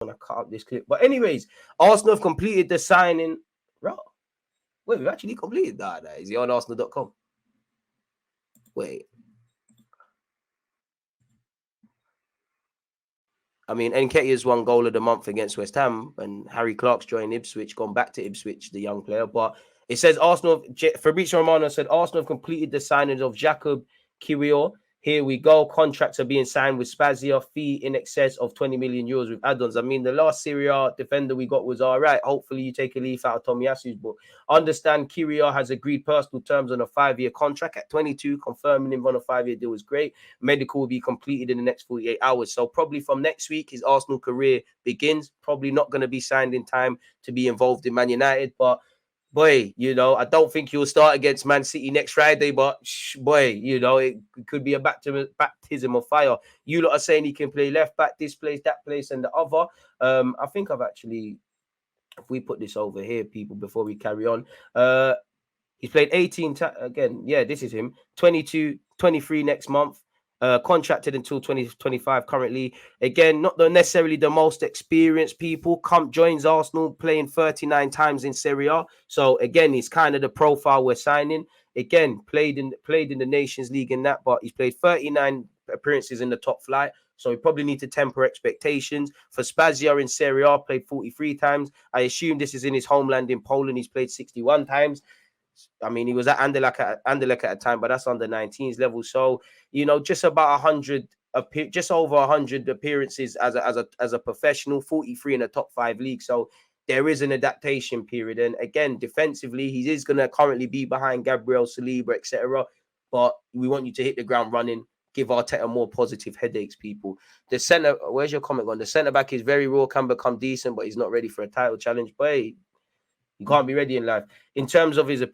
want to cut up this clip. But anyways, Arsenal have completed the signing. Right. Wait, we've actually completed that. Is it on Arsenal.com? Wait. I mean, Nketiah's won goal of the month against West Ham, and Harry Clark's joined Ipswich, gone back to Ipswich, the young player. But it says Arsenal, Fabrizio Romano said Arsenal have completed the signings of Jakub Kiwior. Here we go. Contracts are being signed with Spezia, fee in excess of 20 million euros with add-ons. I mean, the last Serie A defender we got was all right. Hopefully you take a leaf out of Tomiyasu's book. Understand Kiwior has agreed personal terms on a 5-year contract at 22. Confirming him on a 5-year deal is great. Medical will be completed in the next 48 hours. So probably from next week, his Arsenal career begins. Probably not going to be signed in time to be involved in Man United, but boy, you know, I don't think he'll start against Man City next Friday, but boy, you know, it could be a baptism of fire. You lot are saying he can play left back, this place, that place, and the other. I think I've actually, if we put this over here, people, before we carry on, he's played 18 times. Again, yeah, this is him. 22, 23 next month. Contracted until 2025 currently. Again, not necessarily the most experienced people. Joins Arsenal playing 39 times in Serie A. So again, he's kind of the profile we're signing. Again, played in the Nations League in that, but he's played 39 appearances in the top flight. So we probably need to temper expectations. For Spezia in Serie A, played 43 times. I assume this is in his homeland in Poland. He's played 61 times. I mean, he was at Anderlecht at a time, but that's under 19s level. So, you know, just about 100, just over 100 appearances as a professional, 43 in a top 5 league. So there is an adaptation period. And again, defensively, he is going to currently be behind Gabriel, Saliba, etc. But we want you to hit the ground running. Give Arteta more positive headaches, people. The centre, where's your comment on? The centre back is very raw, can become decent, but he's not ready for a title challenge. But hey, you can't be ready in life. In terms of his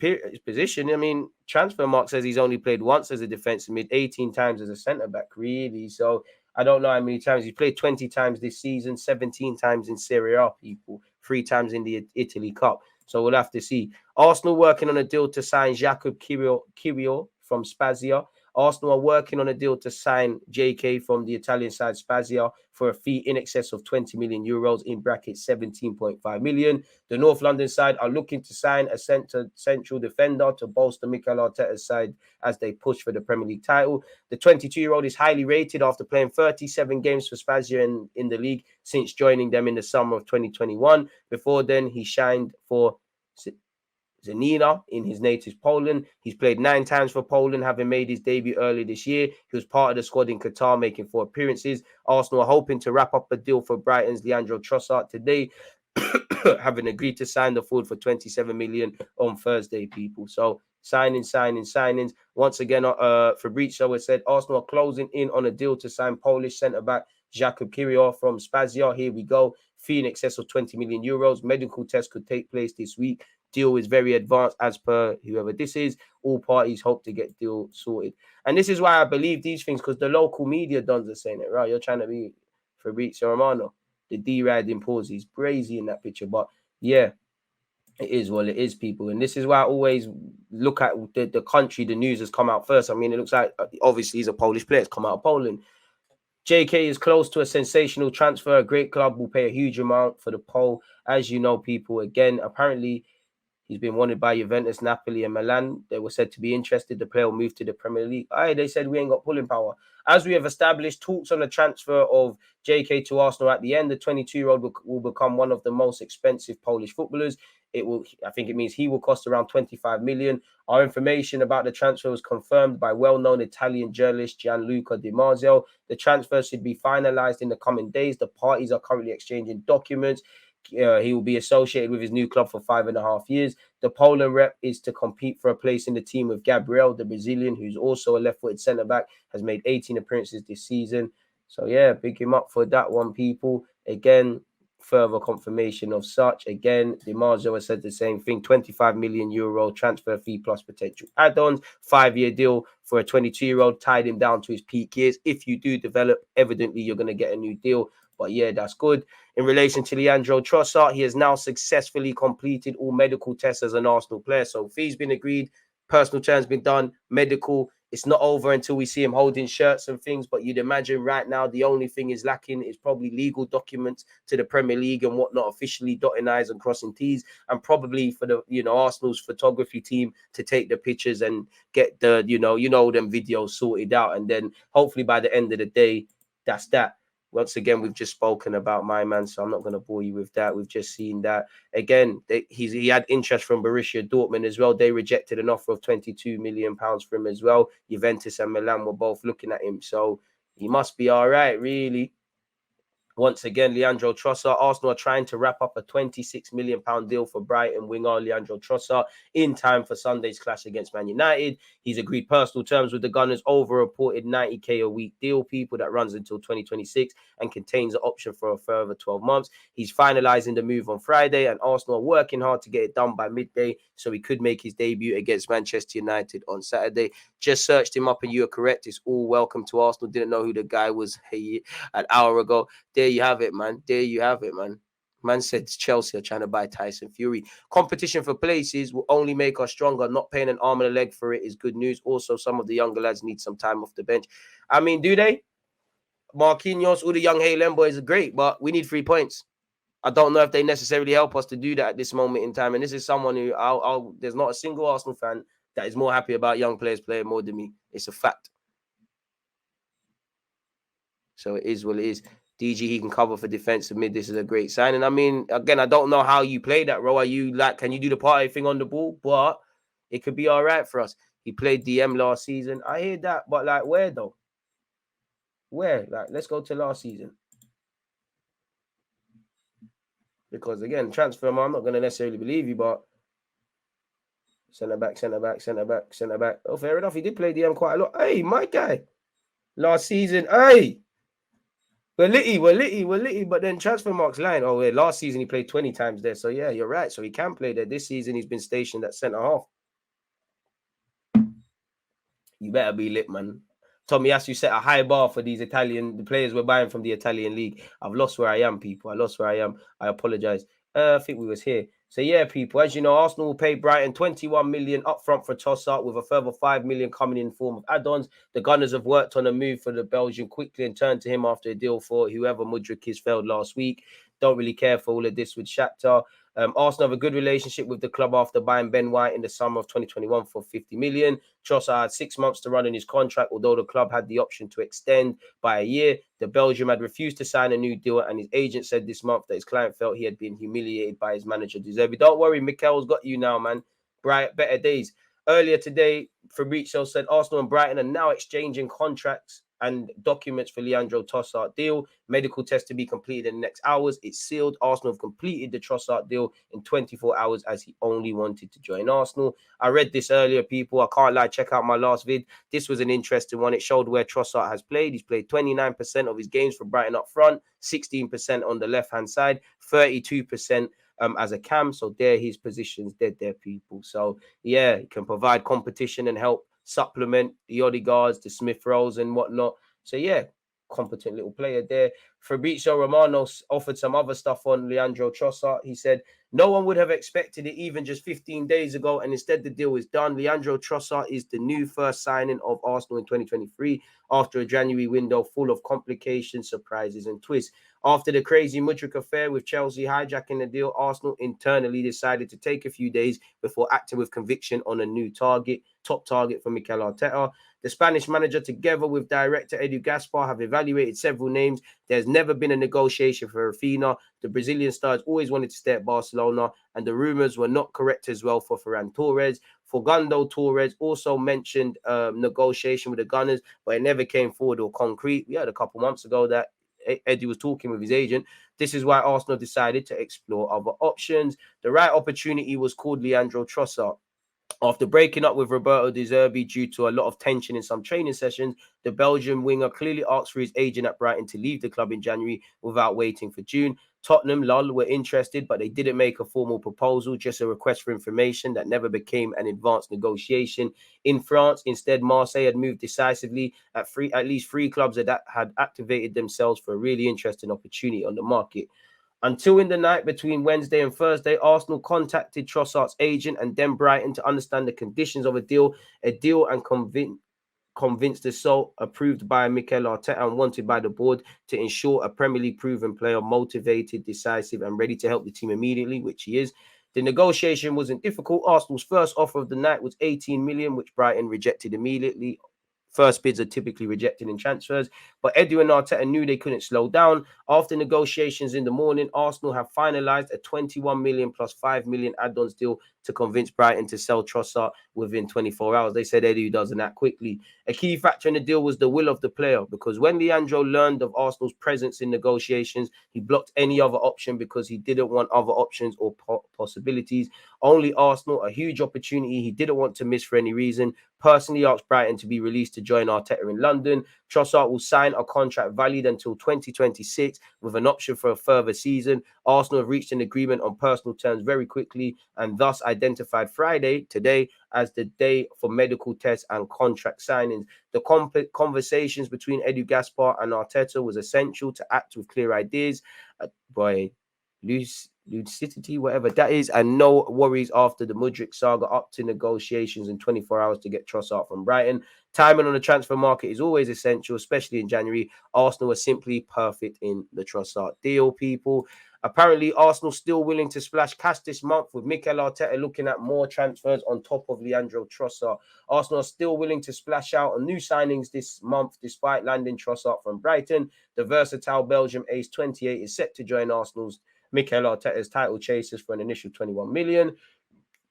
position, I mean, Transfermarkt says he's only played once as a defensive mid, 18 times as a centre-back, really. So I don't know how many times. He's played 20 times this season, 17 times in Serie A, people, 3 times in the Italy Cup. So we'll have to see. Arsenal working on a deal to sign Jakub Kiwior from Spezia. Arsenal are working on a deal to sign JK from the Italian side Spezia for a fee in excess of 20 million euros, in brackets 17.5 million. The North London side are looking to sign a central defender to bolster Mikel Arteta's side as they push for the Premier League title. The 22-year-old is highly rated after playing 37 games for Spezia in the league since joining them in the summer of 2021. Before then, he shined for Zanina in his native Poland. He's played 9 times for Poland, having made his debut early this year. He was part of the squad in Qatar, making 4 appearances. Arsenal are hoping to wrap up a deal for Brighton's Leandro Trossard today, having agreed to sign the forward for 27 million on Thursday, people. So signings. Once again, Fabrizio has said Arsenal are closing in on a deal to sign Polish centre-back Jakub Kiwior from Spezia. Here we go. Fee in excess of 20 million euros. Medical tests could take place this week. Deal is very advanced as per whoever this is. All parties hope to get deal sorted. And this is why I believe these things, because the local media dons are saying it, right? You're trying to be Fabrizio Romano. The D-riding pause. He's crazy in that picture. But yeah, it is what it is, people. And this is why I always look at the country. The news has come out first. I mean, it looks like, obviously, he's a Polish player. It's come out of Poland. JK is close to a sensational transfer. A great club will pay a huge amount for the Pole. As you know, people, again, apparently, he's been wanted by Juventus, Napoli, and Milan. They were said to be interested. The player will move to the Premier League. They said we ain't got pulling power. As we have established, talks on the transfer of JK to Arsenal at the end. The 22-year-old will become one of the most expensive Polish footballers. I think it means he will cost around 25 million. Our information about the transfer was confirmed by well-known Italian journalist Gianluca Di Marzio. The transfer should be finalized in the coming days. The parties are currently exchanging documents. He will be associated with his new club for 5.5 years. The Poland rep is to compete for a place in the team with Gabriel, the Brazilian, who's also a left-footed centre-back, has made 18 appearances this season. So, yeah, pick him up for that one, people. Again, further confirmation of such. Again, Di Marzio has said the same thing. 25 million euro transfer fee plus potential add-ons. 5-year deal for a 22-year-old. Tied him down to his peak years. If you do develop, evidently you're going to get a new deal. But yeah, that's good. In relation to Leandro Trossard, he has now successfully completed all medical tests as an Arsenal player. So fees been agreed, personal terms been done, medical. It's not over until we see him holding shirts and things. But you'd imagine right now the only thing is lacking is probably legal documents to the Premier League and whatnot, officially dotting I's and crossing T's, and probably for the Arsenal's photography team to take the pictures and get the them videos sorted out, and then hopefully by the end of the day, that's that. Once again, we've just spoken about my man, so I'm not going to bore you with that. We've just seen that. Again, he had interest from Borussia Dortmund as well. They rejected an offer of £22 million for him as well. Juventus and Milan were both looking at him. So he must be all right, really. Once again, Leandro Trossard. Arsenal are trying to wrap up a £26 million deal for Brighton winger Leandro Trossard in time for Sunday's clash against Man United. He's agreed personal terms with the Gunners over a reported 90k a week deal, people, that runs until 2026 and contains an option for a further 12 months. He's finalising the move on Friday, and Arsenal are working hard to get it done by midday so he could make his debut against Manchester United on Saturday. Just searched him up and you are correct. It's all welcome to Arsenal. Didn't know who the guy was an hour ago. There you have it, man. There you have it, man. Man said Chelsea are trying to buy Tyson Fury. Competition for places will only make us stronger. Not paying an arm and a leg for it is good news. Also, some of the younger lads need some time off the bench. I mean, do they? Marquinhos, all the young Haaland boys are great, but we need 3 points. I don't know if they necessarily help us to do that at this moment in time. And this is someone who there's not a single Arsenal fan that is more happy about young players playing more than me. It's a fact. So it is what it is. DG, he can cover for defensive mid. This is a great sign. And I mean, again, I don't know how you play that role. Are you can you do the party thing on the ball? But it could be all right for us. He played DM last season. I hear that, but where though? Where? Let's go to last season. Because again, transfer, I'm not going to necessarily believe you, but centre back. Oh, fair enough. He did play DM quite a lot. Hey, my guy. Last season, hey. We're litty, but then transfer marks line. Oh, wait, last season he played 20 times there. So yeah, you're right. So he can play there. This season he's been stationed at centre half. You better be lit, man. Tommy Asu set a high bar for the players we're buying from the Italian league. I've lost where I am, people. I lost where I am. I apologize. I think we was here. So yeah, people, as you know, Arsenal will pay Brighton 21 million upfront for Trossard, with a further 5 million coming in form of add-ons. The Gunners have worked on a move for the Belgian quickly and turned to him after a deal for whoever Mudryk has failed last week. Don't really care for all of this with Shakhtar. Arsenal have a good relationship with the club after buying Ben White in the summer of 2021 for 50 million. Trossard had 6 months to run in his contract, although the club had the option to extend by a year. The Belgium had refused to sign a new deal, and his agent said this month that his client felt he had been humiliated by his manager, De Zerbi. Don't worry, Mikel's got you now, man. Better days. Earlier today, Fabrizio said Arsenal and Brighton are now exchanging contracts and documents for Leandro Trossard deal. Medical test to be completed in the next hours. It's sealed. Arsenal have completed the Trossard deal in 24 hours as he only wanted to join Arsenal. I read this earlier, people. I can't lie. Check out my last vid. This was an interesting one. It showed where Trossard has played. He's played 29% of his games for Brighton up front, 16% on the left-hand side, 32% as a cam. So there his positions, dead there, people. So yeah, he can provide competition and help supplement the Odegaards, the Smith Rowes and whatnot. So yeah, competent little player there. Fabrizio Romano offered some other stuff on Leandro Trossard. He said, no one would have expected it even just 15 days ago, and instead the deal is done. Leandro Trossard is the new first signing of Arsenal in 2023 after a January window full of complications, surprises and twists. After the crazy Mudryk affair with Chelsea hijacking the deal, Arsenal internally decided to take a few days before acting with conviction on a new top target for Mikel Arteta. The Spanish manager, together with director Edu Gaspar, have evaluated several names. There's never been a negotiation for Raphinha. The Brazilian stars always wanted to stay at Barcelona, and the rumours were not correct as well for Ferran Torres. Fernando Torres also mentioned negotiation with the Gunners, but it never came forward or concrete. We heard a couple months ago that Eddie was talking with his agent. This is why Arsenal decided to explore other options. The right opportunity was called Leandro Trossard. After breaking up with Roberto De Zerbi due to a lot of tension in some training sessions, the Belgian winger clearly asked for his agent at Brighton to leave the club in January without waiting for June. Tottenham, Lille, were interested, but they didn't make a formal proposal, just a request for information that never became an advanced negotiation. In France, instead, Marseille had moved decisively. At least 3 clubs had activated themselves for a really interesting opportunity on the market. Until in the night between Wednesday and Thursday, Arsenal contacted Trossard's agent and then Brighton to understand the conditions of a deal and convinced us so, approved by Mikel Arteta and wanted by the board to ensure a Premier League proven player, motivated, decisive and ready to help the team immediately, which he is. The negotiation wasn't difficult. Arsenal's first offer of the night was 18 million, which Brighton rejected immediately. First bids are typically rejected in transfers, but Edu and Arteta knew they couldn't slow down. After negotiations in the morning, Arsenal have finalised a 21 million plus 5 million add-ons deal to convince Brighton to sell Trossard within 24 hours. They said Edu doesn't act quickly. A key factor in the deal was the will of the player, because when Leandro learned of Arsenal's presence in negotiations, he blocked any other option because he didn't want other options or possibilities. Only Arsenal, a huge opportunity he didn't want to miss for any reason. Personally asked Brighton to be released to join Arteta in London. Trossard will sign a contract valid until 2026 with an option for a further season. Arsenal have reached an agreement on personal terms very quickly and thus identified Friday, today, as the day for medical tests and contract signings. The conversations between Edu Gaspar and Arteta was essential to act with clear ideas. Lucidity, whatever that is, and no worries after the Mudryk saga, up to negotiations in 24 hours to get Trossard from Brighton. Timing on the transfer market is always essential, especially in January. Arsenal are simply perfect in the Trossard deal, people. Apparently, Arsenal still willing to splash cash this month, with Mikel Arteta looking at more transfers on top of Leandro Trossard. Arsenal are still willing to splash out on new signings this month, despite landing Trossard from Brighton. The versatile Belgium ace 28 is set to join Arsenal's Mikel Arteta's title chasers for an initial 21 million.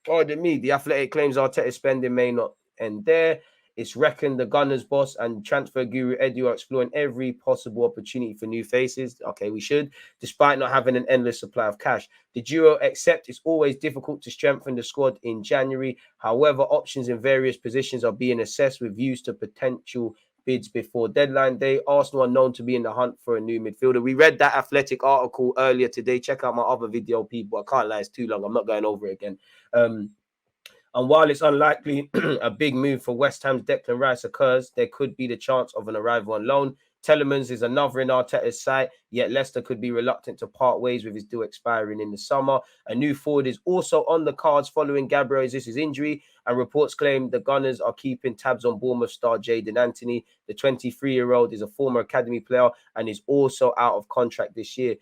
Pardon me, the Athletic claims Arteta's spending may not end there. It's reckoned the Gunners boss and transfer guru Edu are exploring every possible opportunity for new faces. Okay, we should, despite not having an endless supply of cash. The duo accept it's always difficult to strengthen the squad in January. However, options in various positions are being assessed with views to potential bids before deadline day. Arsenal are known to be in the hunt for a new midfielder. We read that Athletic article earlier today. Check out my other video, people. I can't lie, it's too long. I'm not going over it again. And while it's unlikely a big move for West Ham's Declan Rice occurs, there could be the chance of an arrival on loan. Telemans is another in Arteta's sight, yet Leicester could be reluctant to part ways with his deal expiring in the summer. A new forward is also on the cards following Gabriel Jesus' injury, and reports claim the Gunners are keeping tabs on Bournemouth star Jadon Anthony. The 23-year-old is a former academy player and is also out of contract this year.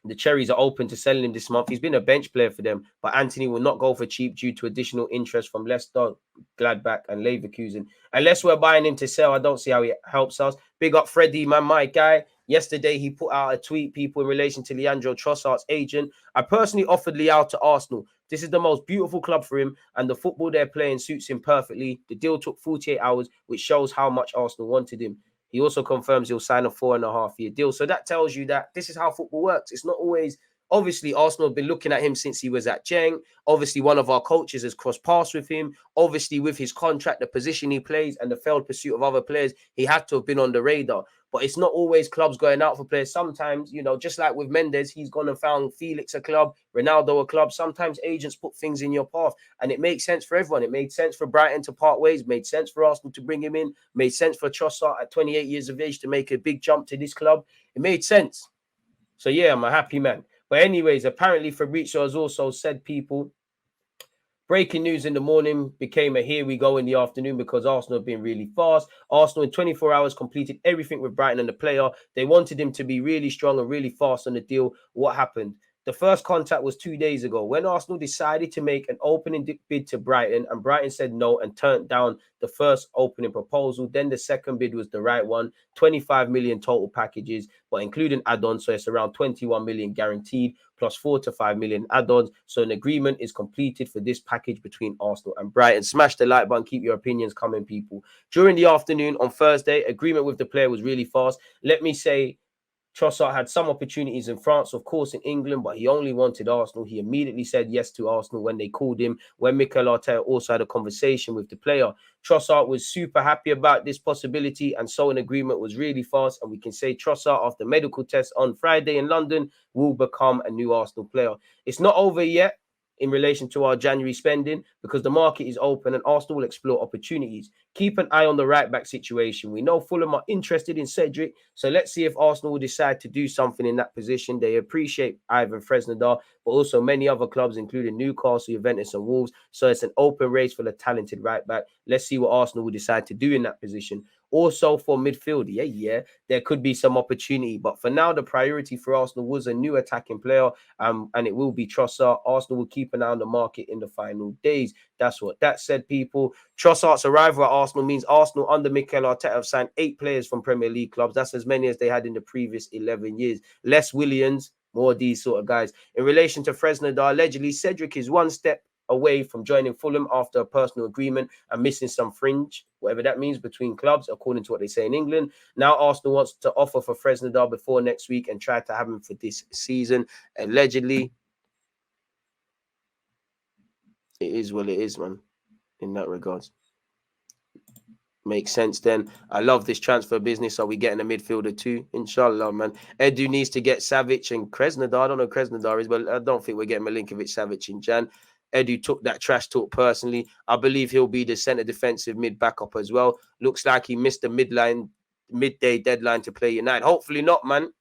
The Cherries are open to selling him this month. He's been a bench player for them, but Anthony will not go for cheap due to additional interest from Leicester, Gladbach and Leverkusen. Unless we're buying him to sell, I don't see how he helps us. Big up Freddie, man, my guy. Yesterday, he put out a tweet, people, in relation to Leandro Trossard's agent. I personally offered Leao to Arsenal. This is the most beautiful club for him, and the football they're playing suits him perfectly. The deal took 48 hours, which shows how much Arsenal wanted him. He also confirms he'll sign a 4.5-year deal. So that tells you that this is how football works. It's not always... Obviously, Arsenal have been looking at him since he was at Genk. Obviously, one of our coaches has crossed paths with him. Obviously, with his contract, the position he plays and the failed pursuit of other players, he had to have been on the radar. But it's not always clubs going out for players. Sometimes, you know, just like with Mendes, he's gone and found Felix a club, Ronaldo a club. Sometimes agents put things in your path, and it makes sense for everyone. It made sense for Brighton to part ways, made sense for Arsenal to bring him in, made sense for Trossard at 28 years of age to make a big jump to this club. It made sense. So, yeah, I'm a happy man. But anyways, apparently Fabrizio has also said, people, breaking news in the morning became a here we go in the afternoon because Arsenal have been really fast. Arsenal in 24 hours completed everything with Brighton and the player. They wanted him to be really strong and really fast on the deal. What happened? The first contact was 2 days ago when Arsenal decided to make an opening bid to Brighton, and Brighton said no and turned down the first opening proposal. Then the second bid was the right one, 25 million total packages, but including add-ons. So it's around 21 million guaranteed plus 4 to 5 million add-ons. So an agreement is completed for this package between Arsenal and Brighton. Smash the like button. Keep your opinions coming, people. During the afternoon on Thursday, agreement with the player was really fast. Let me say, Trossard had some opportunities in France, of course, in England, but he only wanted Arsenal. He immediately said yes to Arsenal when they called him, when Mikel Arteta also had a conversation with the player. Trossard was super happy about this possibility, and so an agreement was really fast. And we can say Trossard, after medical tests on Friday in London, will become a new Arsenal player. It's not over yet. in relation to our January spending because the market is open and Arsenal will explore opportunities. Keep an eye on the right-back situation. We know Fulham are interested in Cedric, so let's see if Arsenal will decide to do something in that position. They appreciate Ivan Fresneda, but also many other clubs, including Newcastle, Juventus, and Wolves. So it's an open race for the talented right-back. Let's see what Arsenal will decide to do in that position. Also for midfield, there could be some opportunity. But for now, the priority for Arsenal was a new attacking player, and it will be Trossard. Arsenal will keep an eye on the market in the final days. That's what that said, people. Trossard's arrival at Arsenal means Arsenal under Mikel Arteta have signed 8 players from Premier League clubs. That's as many as they had in the previous 11 years. Less Williams, more of these sort of guys. In relation to Fresneda, allegedly, Cedric is one step away from joining Fulham after a personal agreement and missing some fringe, whatever that means, between clubs, according to what they say in England. Now Arsenal wants to offer for Fresneda before next week and try to have him for this season. Allegedly, it is what it is, man, in that regards. Makes sense then. I love this transfer business. Are we getting a midfielder too? Inshallah, man. Edu needs to get Savic and Fresneda. I don't know who Fresneda is, but I don't think we're getting Milinkovic, Savic in Jan. Edu took that trash talk personally. I believe he'll be the centre defensive mid backup as well. Looks like he missed the midday deadline to play United. Hopefully not, man.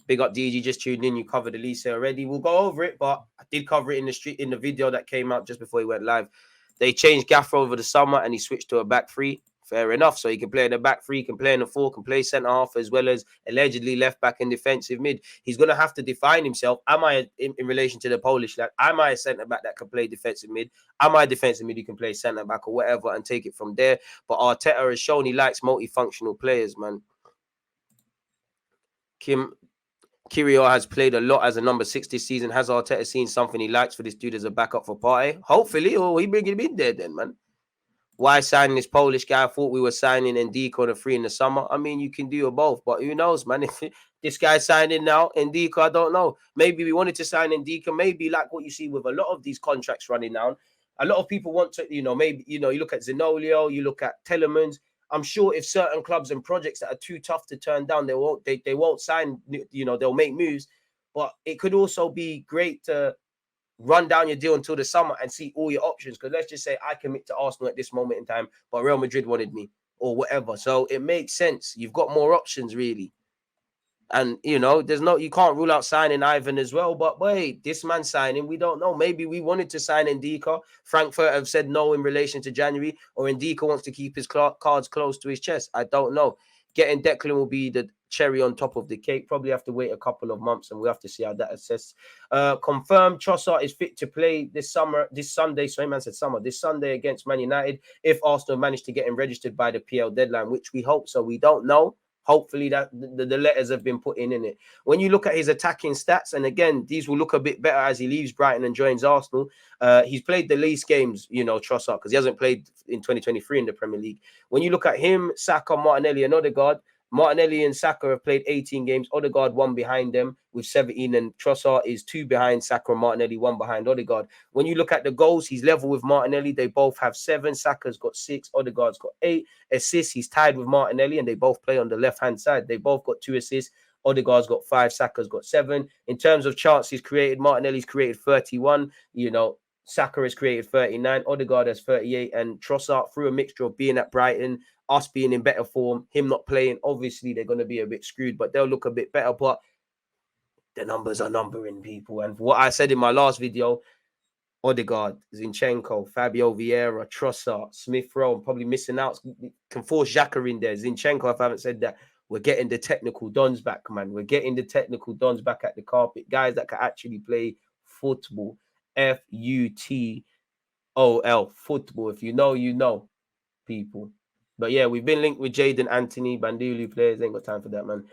Big up DG, just tuned in. You covered Elise already. We'll go over it, but I did cover it in the video that came out just before he went live. They changed Gaffer over the summer and he switched to a back three. Fair enough. So he can play in the back three, can play in the 4, can play centre half, as well as allegedly left back and defensive mid. He's going to have to define himself. Am I, in relation to the Polish lad, am I a centre back that can play defensive mid? Am I a defensive mid who can play centre back or whatever and take it from there? But Arteta has shown he likes multifunctional players, man. Kiwior has played a lot as a number 6 this season. Has Arteta seen something he likes for this dude as a backup for Partey? Hopefully, or he bring him in there then, man. Why signing this Polish guy? I thought we were signing Ndiko on a free in the summer. I mean, you can do both, but who knows, man? If this guy's signing now, Ndiko, I don't know. Maybe we wanted to sign Ndiko. Maybe like what you see with a lot of these contracts running down. A lot of people want to, maybe, you look at Zenolio, you look at Telemans. I'm sure if certain clubs and projects that are too tough to turn down, they won't sign, they'll make moves. But it could also be great to run down your deal until the summer and see all your options. Because let's just say I commit to Arsenal at this moment in time, but Real Madrid wanted me or whatever. So it makes sense. You've got more options, really. And, you can't rule out signing Ivan as well. But wait, this man signing, we don't know. Maybe we wanted to sign Ndika. Frankfurt have said no in relation to January, or Ndika wants to keep his cards close to his chest. I don't know. Getting Declan will be the cherry on top of the cake. Probably have to wait a couple of months, and we'll have to see how that assesses. Confirmed Trossard is fit to play this Sunday. Sorry, man said summer. This Sunday against Man United, if Arsenal manage to get him registered by the PL deadline, which we hope so. We don't know. Hopefully that the letters have been put in it. When you look at his attacking stats, and again, these will look a bit better as he leaves Brighton and joins Arsenal. He's played the least games, Trossard, because he hasn't played in 2023 in the Premier League. When you look at him, Saka, Martinelli, and Odegaard, Martinelli and Saka have played 18 games. Odegaard 1 behind them with 17, and Trossard is 2 behind Saka and Martinelli, 1 behind Odegaard. When you look at the goals, he's level with Martinelli. They both have 7. Saka's got 6. Odegaard's got 8 assists. He's tied with Martinelli, and they both play on the left-hand side. They both got 2 assists. Odegaard's got 5. Saka's got 7. In terms of chances created, Martinelli's created 31. Saka has created 39. Odegaard has 38. And Trossard, through a mixture of being at Brighton, us being in better form, him not playing, obviously they're going to be a bit screwed, but they'll look a bit better. But the numbers are numbering, people. And what I said in my last video, Odegaard, Zinchenko, Fabio Vieira, Trossard, Smith Rowe, I'm probably missing out. Can force Xhaka in there. Zinchenko, if I haven't said that, we're getting the technical dons back, man. We're getting the technical dons back at the carpet. Guys that can actually play football. F-U-T-O-L. Football. If you know, you know, people. But yeah, we've been linked with Jaden Anthony, Bandulu players. Ain't got time for that, man.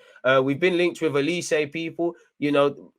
We've been linked with Elise people.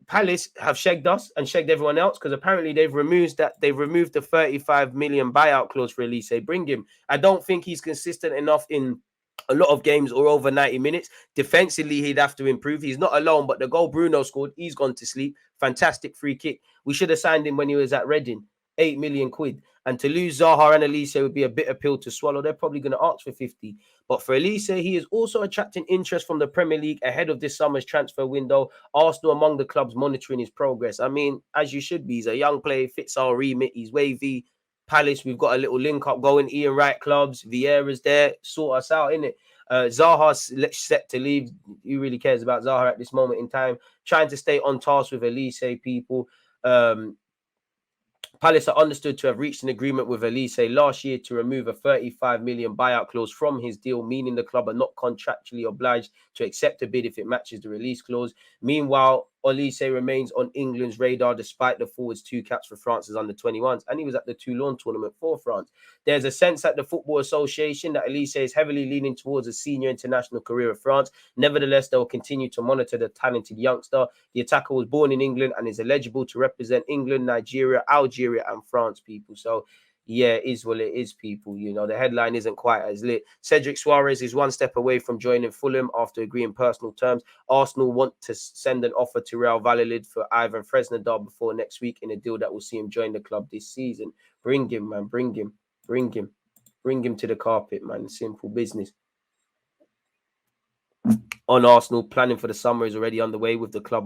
Palace have shagged us and shagged everyone else because apparently they've removed the 35 million buyout clause for Elise. Bring him. I don't think he's consistent enough in a lot of games or over 90 minutes. Defensively, he'd have to improve. He's not alone, but the goal Bruno scored, he's gone to sleep. Fantastic free kick. We should have signed him when he was at Reading. 8 million quid. And to lose Zaha and Elise would be a bitter pill to swallow. They're probably going to ask for 50. But for Elise, he is also attracting interest from the Premier League ahead of this summer's transfer window. Arsenal among the clubs monitoring his progress. I mean, as you should be. He's a young player, fits our remit. He's wavy. Palace, we've got a little link up going. Ian Wright clubs. Vieira's there. Sort us out, innit? Zaha's set to leave. Who really cares about Zaha at this moment in time? Trying to stay on task with Elise, people. Palace are understood to have reached an agreement with Elise last year to remove a 35 million buyout clause from his deal, meaning the club are not contractually obliged to accept a bid if it matches the release clause. Meanwhile, Elise remains on England's radar despite the forward's 2 caps for France's under-21s, and he was at the Toulon tournament for France. There's a sense at the Football Association that Elise is heavily leaning towards a senior international career at France. Nevertheless, they will continue to monitor the talented youngster. The attacker was born in England and is eligible to represent England, Nigeria, Algeria, and France, people. So, yeah, it is what it is, people. You know, the headline isn't quite as lit. Cedric Suarez is one step away from joining Fulham after agreeing personal terms. Arsenal want to send an offer to Real Valladolid for Ivan Fresneda before next week in a deal that will see him join the club this season. Bring him, man. Bring him. Bring him. Bring him to the carpet, man. Simple business. On Arsenal, planning for the summer is already underway with the club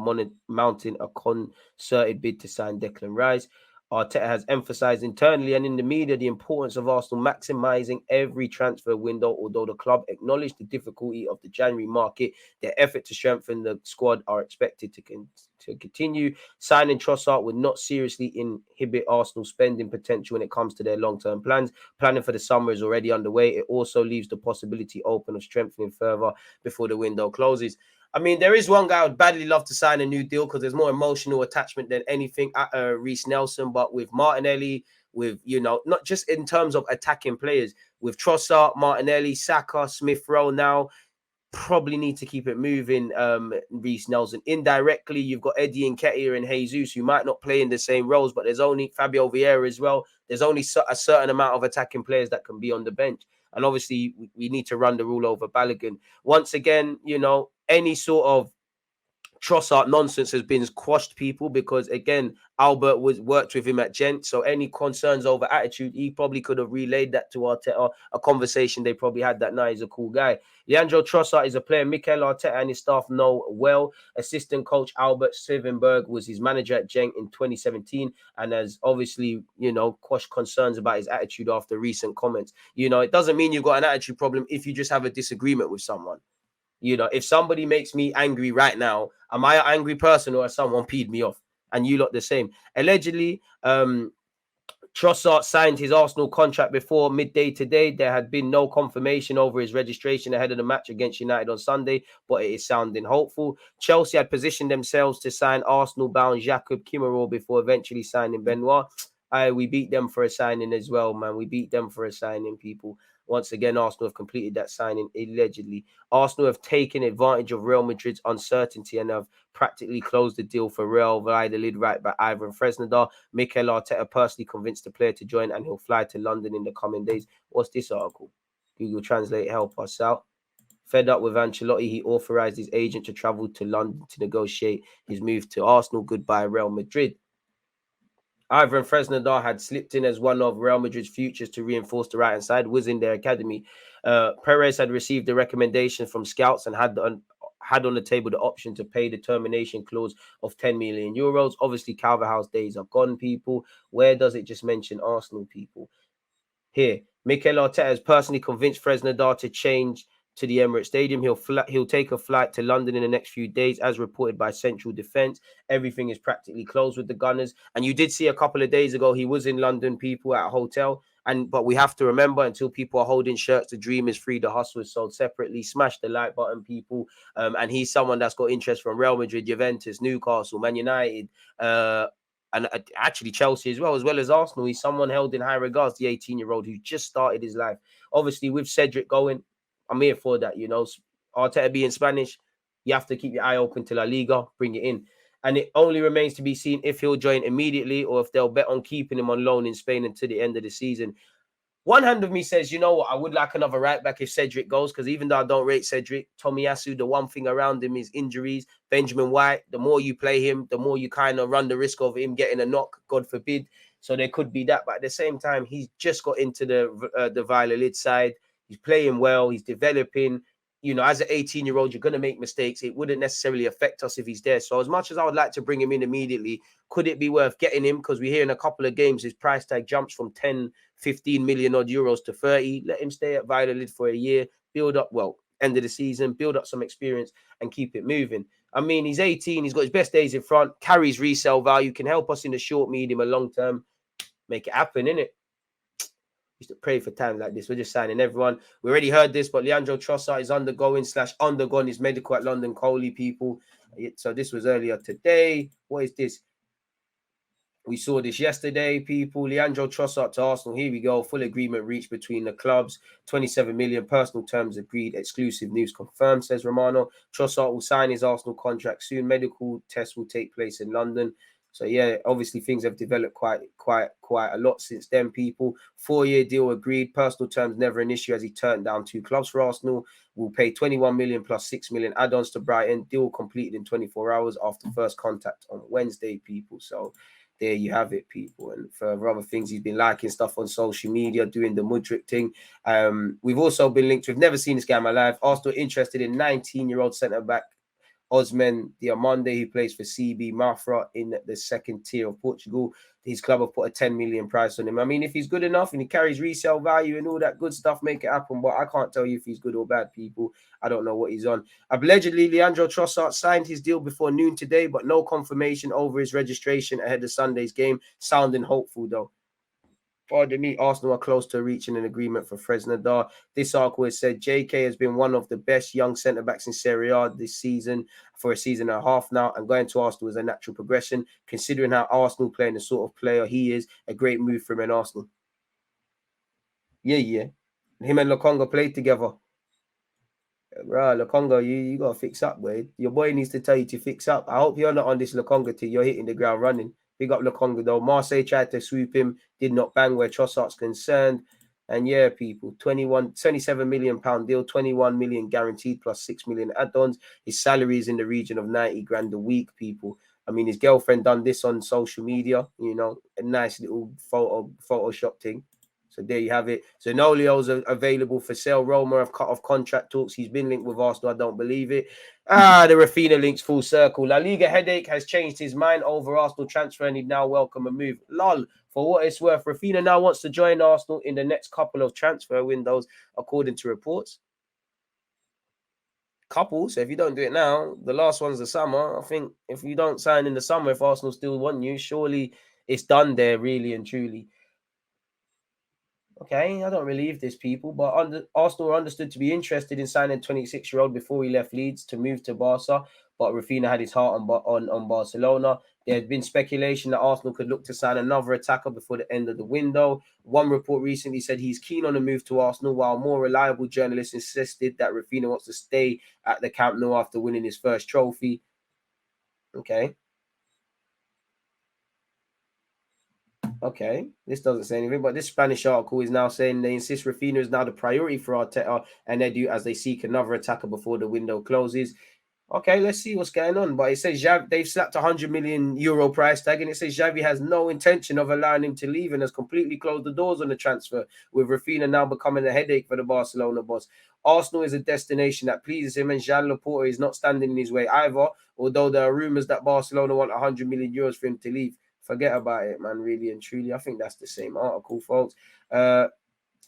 mounting a concerted bid to sign Declan Rice. Arteta has emphasised internally and in the media the importance of Arsenal maximising every transfer window. Although the club acknowledged the difficulty of the January market, their effort to strengthen the squad are expected to continue. Signing Trossard would not seriously inhibit Arsenal's spending potential when it comes to their long-term plans. Planning for the summer is already underway. It also leaves the possibility open of strengthening further before the window closes. I mean, there is one guy I would badly love to sign a new deal because there's more emotional attachment than anything at Reece Nelson. But with Martinelli, with, you know, not just in terms of attacking players, with Trossard, Martinelli, Saka, Smith Rowe now, probably need to keep it moving, Reece Nelson. Indirectly, you've got Eddie Nketiah and Jesus who might not play in the same roles, but there's only Fabio Vieira as well. There's only a certain amount of attacking players that can be on the bench. And obviously, we need to run the rule over Balogun. Once again, you know, any sort of Trossard nonsense has been quashed, people, because again, Albert worked with him at Gent, so any concerns over attitude, he probably could have relayed that to Arteta, a conversation they probably had that night. He's a cool guy. Leandro Trossard is a player Mikel Arteta and his staff know well. Assistant coach Albert Svivenberg was his manager at Gent in 2017 and has obviously, you know, quashed concerns about his attitude after recent comments. You know, it doesn't mean you've got an attitude problem if you just have a disagreement with someone. You know, if somebody makes me angry right now, am I an angry person or has someone peed me off? And you lot the same. Allegedly, Trossard signed his Arsenal contract before midday today. There had been no confirmation over his registration ahead of the match against United on Sunday, but it is sounding hopeful. Chelsea had positioned themselves to sign Arsenal-bound Jakub Kiwior before eventually signing Benoit. We beat them for a signing as well, man. We beat them for a signing, people. Once again, Arsenal have completed that signing, allegedly. Arsenal have taken advantage of Real Madrid's uncertainty and have practically closed the deal for Real Valladolid right by Ivan Fresneda. Mikel Arteta personally convinced the player to join and he'll fly to London in the coming days. What's this article? Google Translate, help us out. Fed up with Ancelotti, he authorized his agent to travel to London to negotiate his move to Arsenal. Goodbye, Real Madrid. Ivan Fresneda had slipped in as one of Real Madrid's futures to reinforce the right-hand side, was in their academy. Perez had received a recommendation from scouts and had on the table the option to pay the termination clause of 10 million euros. Obviously, Calvert House days are gone, people. Where does it just mention Arsenal, people? Here, Mikel Arteta has personally convinced Fresneda to change to the Emirates Stadium. He'll take a flight to London in the next few days, as reported by Central Defence. Everything is practically closed with the Gunners. And you did see a couple of days ago, he was in London, people, at a hotel. But we have to remember, until people are holding shirts, the dream is free, the hustle is sold separately. Smash the like button, people. And he's someone that's got interest from Real Madrid, Juventus, Newcastle, Man United, and actually Chelsea as well as Arsenal. He's someone held in high regards, the 18-year-old who just started his life. Obviously, with Cedric going, I'm here for that, you know. Arteta being Spanish, you have to keep your eye open to La Liga, bring it in. And it only remains to be seen if he'll join immediately or if they'll bet on keeping him on loan in Spain until the end of the season. One hand of me says, you know what, I would like another right back if Cedric goes, because even though I don't rate Cedric, Tomiyasu, the one thing around him is injuries. Benjamin White, the more you play him, the more you kind of run the risk of him getting a knock, God forbid. So there could be that. But at the same time, he's just got into the Valladolid side. He's playing well. He's developing. You know, as an 18-year-old, you're going to make mistakes. It wouldn't necessarily affect us if he's there. So as much as I would like to bring him in immediately, could it be worth getting him? Because we hear in a couple of games his price tag jumps from 10, 15 million odd euros to 30. Let him stay at Valladolid for a year, build up, well, end of the season, build up some experience and keep it moving. I mean, he's 18. He's got his best days in front, carries resale value, can help us in the short, medium, and long term. Make it happen, innit? Used to pray for times like this. We're just signing everyone. We already heard this, but Leandro Trossard is undergone his medical at London Coley, people. So this was earlier today. What is this? We saw this yesterday, people. Leandro Trossard to Arsenal. Here we go. Full agreement reached between the clubs. 27 million personal terms agreed. Exclusive news confirmed, says Romano. Trossard will sign his Arsenal contract soon. Medical tests will take place in London. So yeah, obviously things have developed quite a lot since then, people. 4-year deal agreed. Personal terms never an issue as he turned down 2 clubs for Arsenal. Will pay 21 million plus 6 million add-ons to Brighton. Deal completed in 24 hours after first contact on Wednesday, people. So there you have it, people. And for other things, he's been liking stuff on social media, doing the Mudryk thing. We've also been linked. We've never seen this guy in my life. Arsenal interested in 19-year-old centre-back Osman Diomande, who plays for CB Mafra in the second tier of Portugal. His club have put a 10 million price on him. I mean, if he's good enough and he carries resale value and all that good stuff, make it happen. But I can't tell you if he's good or bad, people. I don't know what he's on. Allegedly, Leandro Trossard signed his deal before noon today, but no confirmation over his registration ahead of Sunday's game. Sounding hopeful, though. Pardon me, Arsenal are close to reaching an agreement for Fresneda. This article has said JK has been one of the best young centre-backs in Serie A this season for a season and a half now, and going to Arsenal is a natural progression, considering how Arsenal playing the sort of player he is. A great move for him in Arsenal. Yeah. Him and Lokonga played together. Right, Lokonga, you got to fix up, boy. Your boy needs to tell you to fix up. I hope you're not on this Lokonga team. You're hitting the ground running. Big up Lokonga, though. Marseille tried to sweep him, did not bang where Trossard's concerned. And yeah, people, 27 million pound deal, 21 million guaranteed plus 6 million add-ons. His salary is in the region of 90 grand a week, people. I mean, his girlfriend done this on social media, you know, a nice little Photoshop thing. So there you have it. So Nolio's available for sale. Roma have cut off contract talks. He's been linked with Arsenal. I don't believe it. The Raphinha links full circle. La Liga headache has changed his mind over Arsenal transfer and he'd now welcome a move. Lol. For what it's worth, Raphinha now wants to join Arsenal in the next couple of transfer windows, according to reports. Couple. So if you don't do it now, the last one's the summer. I think if you don't sign in the summer, if Arsenal still want you, surely it's done there, really and truly. Okay, I don't believe this, people, but Arsenal were understood to be interested in signing 26-year-old before he left Leeds to move to Barca, but Raphinha had his heart on Barcelona. There had been speculation that Arsenal could look to sign another attacker before the end of the window. One report recently said he's keen on a move to Arsenal, while more reliable journalists insisted that Raphinha wants to stay at the Camp Nou after winning his first trophy. Okay, this doesn't say anything, but this Spanish article is now saying they insist Raphinha is now the priority for Arteta and Edu as they seek another attacker before the window closes. Okay, let's see what's going on. But it says they've slapped a 100 million euro price tag, and it says Xavi has no intention of allowing him to leave and has completely closed the doors on the transfer, with Raphinha now becoming a headache for the Barcelona boss. Arsenal is a destination that pleases him, and Jean Laporte is not standing in his way either, although there are rumours that Barcelona want 100 million euros for him to leave. Forget about it, man, really and truly. I think that's the same article, folks.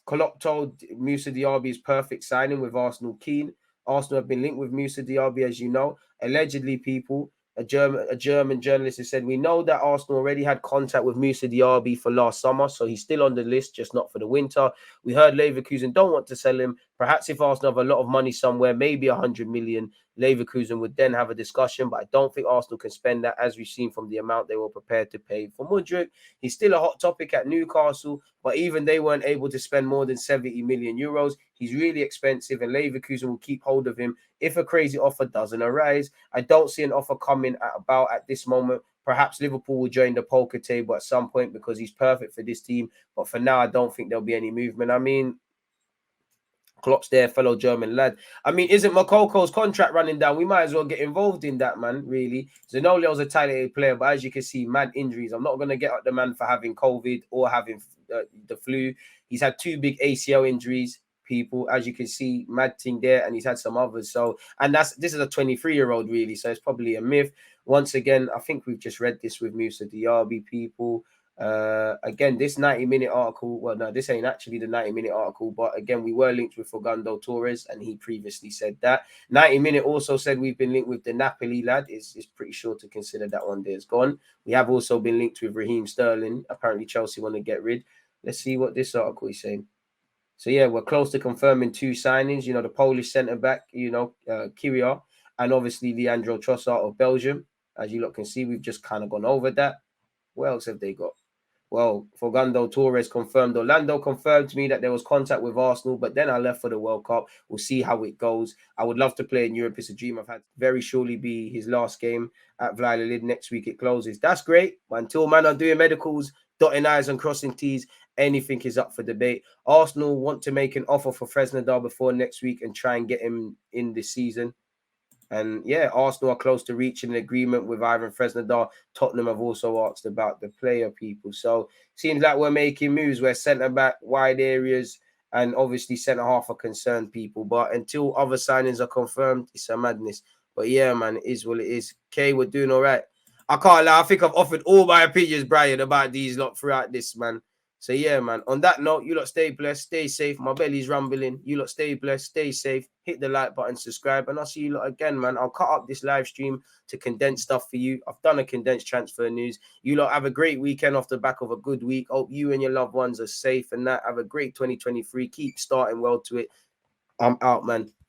Klopp told Moussa Diaby is perfect signing with Arsenal keen. Arsenal have been linked with Moussa Diaby, as you know. Allegedly, people, a German journalist has said, we know that Arsenal already had contact with Moussa Diaby for last summer, so he's still on the list, just not for the winter. We heard Leverkusen don't want to sell him. Perhaps if Arsenal have a lot of money somewhere, maybe 100 million, Leverkusen would then have a discussion, but I don't think Arsenal can spend that, as we've seen from the amount they were prepared to pay for Mudryk. He's still a hot topic at Newcastle, but even they weren't able to spend more than 70 million euros. He's really expensive, and Leverkusen will keep hold of him if a crazy offer doesn't arise. I don't see an offer coming at this moment. Perhaps Liverpool will join the poker table at some point because he's perfect for this team. But for now, I don't think there'll be any movement. I mean, Klopp's there, fellow German lad. I mean, isn't Mokoko's contract running down? We might as well get involved in that, man, really. Zanolio's a talented player, but as you can see, mad injuries. I'm not going to get at the man for having COVID or having the flu. He's had 2 big ACL injuries, people, as you can see, mad thing there, and he's had some others. So, and this is a 23-year-old, really, so it's probably a myth. Once again, I think we've just read this with Moussa Diaby, people. Again, this 90-minute article, well, no, this ain't actually the 90-minute article, but again, we were linked with Fernando Torres, and he previously said that. 90-minute also said we've been linked with the Napoli lad. It's pretty sure to consider that one there is gone. We have also been linked with Raheem Sterling. Apparently, Chelsea want to get rid. Let's see what this article is saying. So, yeah, we're close to confirming 2 signings. You know, the Polish centre-back, Kiwior, and obviously Leandro Trossard of Belgium. As you lot can see, we've just kind of gone over that. What else have they got? Well, Fernando Torres confirmed. Orlando confirmed to me that there was contact with Arsenal, but then I left for the World Cup. We'll see how it goes. I would love to play in Europe. It's a dream I've had. Very surely be his last game at Valladolid. Next week it closes. That's great. But until man are doing medicals, dotting I's and crossing T's, anything is up for debate. Arsenal want to make an offer for Fresneda before next week and try and get him in this season. And yeah, Arsenal are close to reaching an agreement with Ivan Fresneda. Tottenham have also asked about the player, people. So seems like we're making moves where centre-back, wide areas, and obviously centre-half are concerned, people. But until other signings are confirmed, it's a madness. But yeah, man, it is what it is. Kay, we're doing all right. I can't lie. I think I've offered all my opinions, Brian, about these lot throughout this, man. So yeah, man. On that note, you lot stay blessed, stay safe. My belly's rumbling. You lot stay blessed, stay safe. Hit the like button, subscribe, and I'll see you lot again, man. I'll cut up this live stream to condense stuff for you. I've done a condensed transfer news. You lot have a great weekend off the back of a good week. Hope you and your loved ones are safe and that. Have a great 2023. Keep starting well to it. I'm out, man.